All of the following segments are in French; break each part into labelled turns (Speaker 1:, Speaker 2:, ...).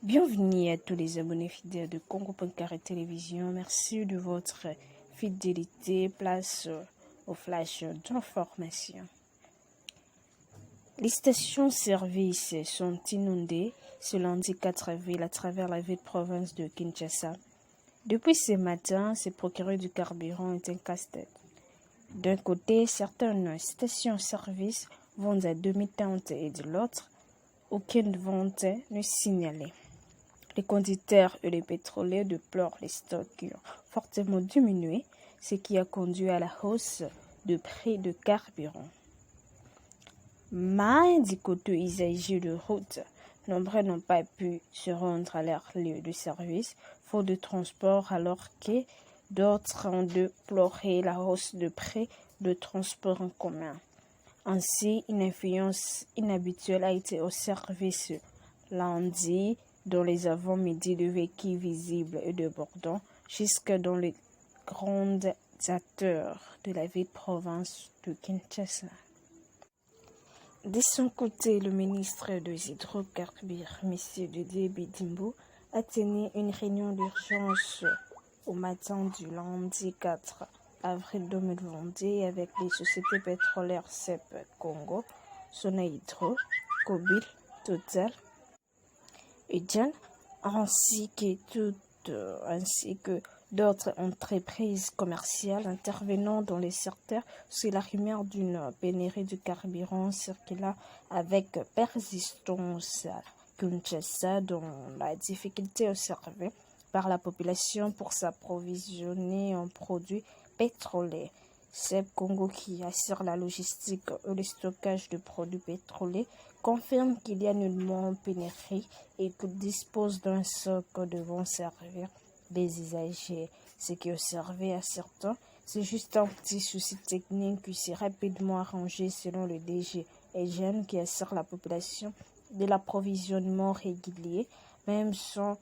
Speaker 1: Bienvenue à tous les abonnés fidèles de Congo.carré Télévision. Merci de votre fidélité. Place au flash d'information. Les stations-service sont inondées ce lundi 4 avril à travers la ville province de Kinshasa. Depuis ce matin, se procurer du carburant est un casse-tête. D'un côté, certaines stations-service vendent à demi-teinte et de l'autre, aucune vente n'est signalée. Les conducteurs et les pétroliers déplorent les stocks qui ont fortement diminué, ce qui a conduit à la hausse de prix de carburant. Mais du côté usagers de route, nombreux n'ont pas pu se rendre à leur lieu de service, faute de transport, alors que d'autres ont déploré la hausse de prix de transport en commun. Ainsi, une influence inhabituelle a été observée ce lundi dans les avant-midi de véhicules visibles et débordants jusque dans les grands acteurs de la ville-province de Kinshasa. De son côté, le ministre des Hydrocarbures, M. Didier Bidimbo, a tenu une réunion d'urgence au matin du lundi 4 avril 2022 avec les sociétés pétrolières CEP Congo, Sonaïdro, Kobil, Total, Eden, ainsi que d'autres entreprises commerciales intervenant dans les secteurs sous la rumeur d'une pénurie de carburant circulant avec persistance à Kinshasa, dont la difficulté observée par la population pour s'approvisionner en produits pétroliers. CEP Congo, qui assure la logistique et le stockage de produits pétroliers, confirme qu'il y a nullement pénurie et qu'il dispose d'un socle devant servir des usagers. Ce qui est observé à certains, c'est juste un petit souci technique qui s'est rapidement arrangé selon le DG Eugène, qui assure la population de l'approvisionnement régulier, même sans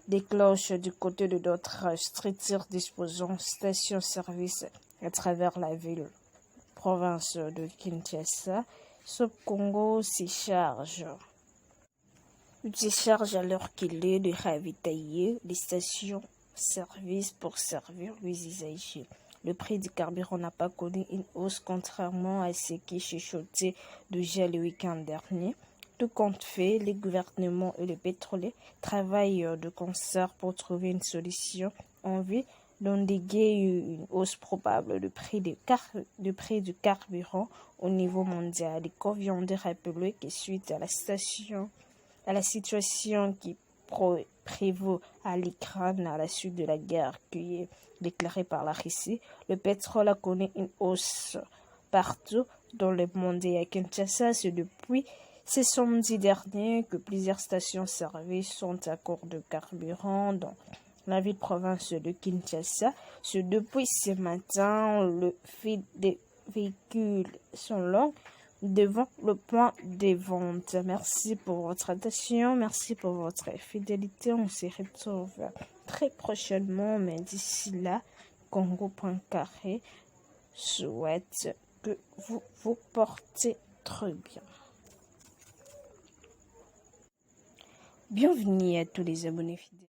Speaker 1: des cloches du côté de d'autres structures disposant stations-service à travers la ville, province de Kinshasa. CEP Congo s'y charge alors qu'il est de ravitailler les stations-service pour servir les usagers. Le prix du carburant n'a pas connu une hausse contrairement à ce qui chuchotait déjà le week-end dernier. Tout compte fait, les gouvernements et les pétroliers travaillent de concert pour trouver une solution en vue d'endiguer une hausse probable du prix du carburant au niveau mondial. Il convient de rappeler que suite à la situation qui prévaut à l'Ukraine à la suite de la guerre qui est déclarée par la Russie, le pétrole a connu une hausse partout dans le monde et à Kinshasa, c'est depuis ce samedi dernier que plusieurs stations-service sont à court de carburant dans la ville-province de Kinshasa. C'est depuis ce matin, le fil des véhicules sont longs devant le point de vente. Merci pour votre attention, merci pour votre fidélité. On se retrouve très prochainement, mais d'ici là, Congo.carré souhaite que vous vous portez très bien. Bienvenue à tous les abonnés fidèles.